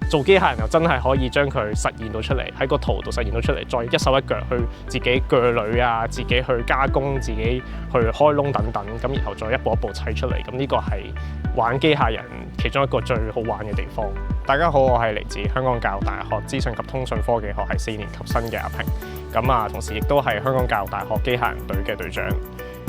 做機械人又真係可以將佢實現到出嚟，喺個圖度實現到出嚟，再一手一腳去自己鋸鋁啊，自己去加工，自己去開窿等等，咁然後再一步一步砌出嚟。咁呢個係玩機械人其中一個最好玩嘅地方。大家好，我係嚟自香港教育大學資訊及通訊科技學系4年級生嘅阿平。咁啊，同時亦都係香港教育大學機械人隊嘅隊長。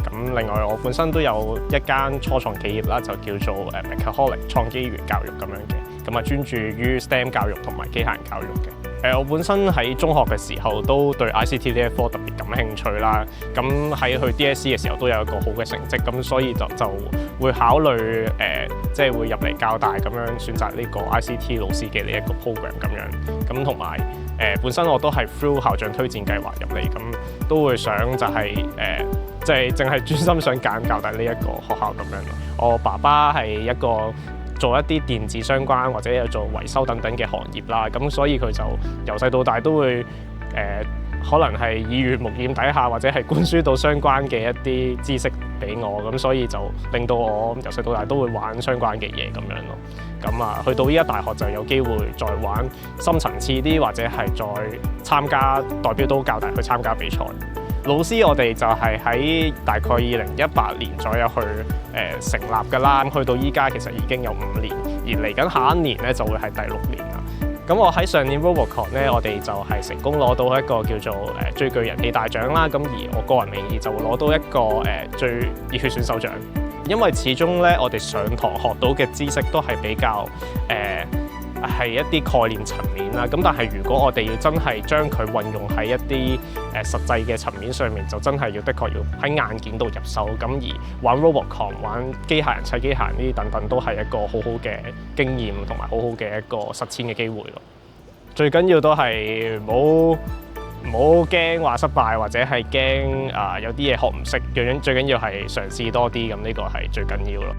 咁另外我本身都有一間初創企業啦，就叫做Mechatronic 創機園教育咁樣嘅。咁啊，專注於 STEM 教育同埋機械人教育嘅。我本身喺中學嘅時候都對 ICT 呢一科特別感興趣啦。咁喺去 DSE 嘅時候都有一個好嘅成績，咁所以就會考慮即係會入嚟教大咁樣選擇呢個 ICT 老師嘅呢一個 program 咁樣。咁同埋本身我都係 through 校長推薦計劃入嚟，咁都會想就係即係淨係專心想揀教大呢一個學校咁樣咯。我爸爸係一個做一啲電子相關或者有做維修等等嘅行業啦，咁所以佢就由細到大都會可能係耳濡目染底下，或者係灌輸到相關嘅一啲知識俾我，咁所以就令到我由細到大都會玩相關嘅嘢咁樣咯。咁啊，去到依家大學就有機會再玩深層次啲，或者係再參加代表到教大去參加比賽。老師我哋就係喺大概2018年左右去成立㗎啦，去到依家其實已經有5年，而嚟緊下一年咧就會係第6年啦。咁我喺上年 RoboCon 咧，我哋就係成功攞到一個叫做最具人氣大獎啦。咁而我個人名義就會攞到一個最熱血選手獎，因為始終咧我哋上堂學到嘅知識都係比較係一啲概念層面啦，咁但係如果我哋要真係將佢運用喺一啲實際嘅層面上面，就真係的確要喺硬件度入手。咁而玩 RoboCon、玩機械人、砌機械人呢啲等等，都係一個好好嘅經驗同埋好好嘅一個實踐嘅機會咯。最緊要都係唔好驚話失敗，或者係驚有啲嘢學唔識，最緊要係嘗試多啲，咁呢個係最緊要咯。